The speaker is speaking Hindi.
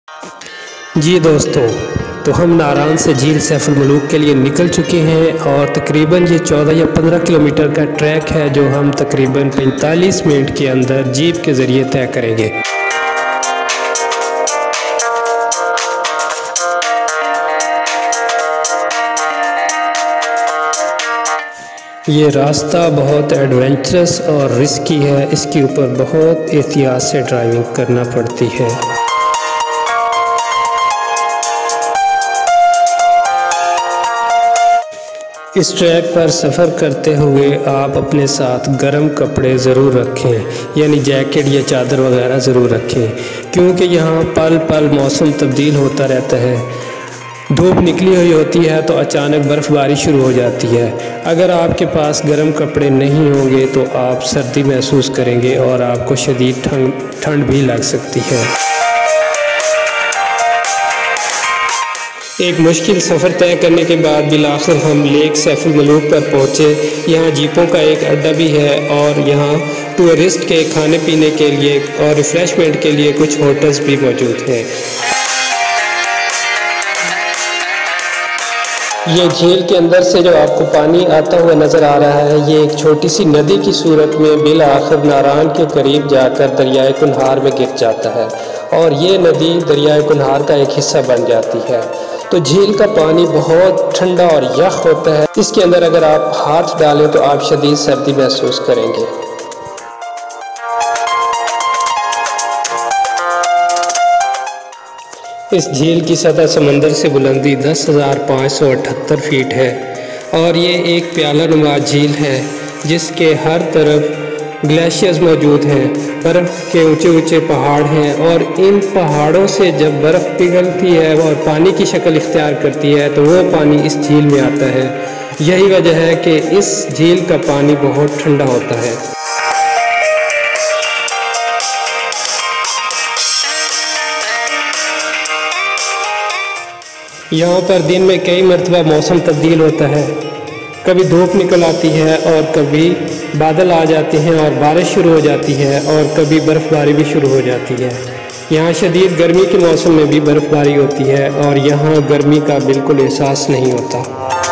जी दोस्तों, तो हम नारान से झील सैफुल मलूक के लिए निकल चुके हैं और तकरीबन ये 14 या 15 किलोमीटर का ट्रैक है जो हम तकरीबन 45 मिनट के अंदर जीप के ज़रिए तय करेंगे। ये रास्ता बहुत एडवेंचरस और रिस्की है, इसके ऊपर बहुत एहतियात से ड्राइविंग करना पड़ती है। इस ट्रैक पर सफ़र करते हुए आप अपने साथ गर्म कपड़े ज़रूर रखें, यानी जैकेट या चादर वगैरह ज़रूर रखें, क्योंकि यहाँ पल पल मौसम तब्दील होता रहता है। धूप निकली हुई होती है तो अचानक बर्फ़बारी शुरू हो जाती है। अगर आपके पास गर्म कपड़े नहीं होंगे तो आप सर्दी महसूस करेंगे और आपको शदीद ठंड भी लग सकती है। एक मुश्किल सफ़र तय करने के बाद बिलाखिर हम लेक सैफुल मलूक पर पहुँचे। यहाँ जीपों का एक अड्डा भी है और यहाँ टूरिस्ट के खाने पीने के लिए और रिफ़्रेशमेंट के लिए कुछ होटल्स भी मौजूद हैं। ये झील के अंदर से जो आपको पानी आता हुआ नज़र आ रहा है, ये एक छोटी सी नदी की सूरत में बिल आखिर नारान के करीब जाकर दरियाए कुन्हार में गिर जाता है और ये नदी दरियाए कुन्हार का एक हिस्सा बन जाती है। तो झील का पानी बहुत ठंडा और यख होता है। इसके अंदर अगर आप हाथ डालें तो आप शदीद सर्दी महसूस करेंगे। इस झील की सतह समंदर से बुलंदी 10,578 फीट है और ये एक प्याला नुमा झील है जिसके हर तरफ ग्लेशियर्स मौजूद हैं। बर्फ़ के ऊंचे ऊंचे पहाड़ हैं और इन पहाड़ों से जब बर्फ़ पिघलती है और पानी की शक्ल इख्तियार करती है तो वो पानी इस झील में आता है। यही वजह है कि इस झील का पानी बहुत ठंडा होता है। यहाँ पर दिन में कई मरतबा मौसम तब्दील होता है, कभी धूप निकल आती है और कभी बादल आ जाते हैं और बारिश शुरू हो जाती है और कभी बर्फ़बारी भी शुरू हो जाती है। यहाँ शदीद गर्मी के मौसम में भी बर्फ़बारी होती है और यहाँ गर्मी का बिल्कुल एहसास नहीं होता।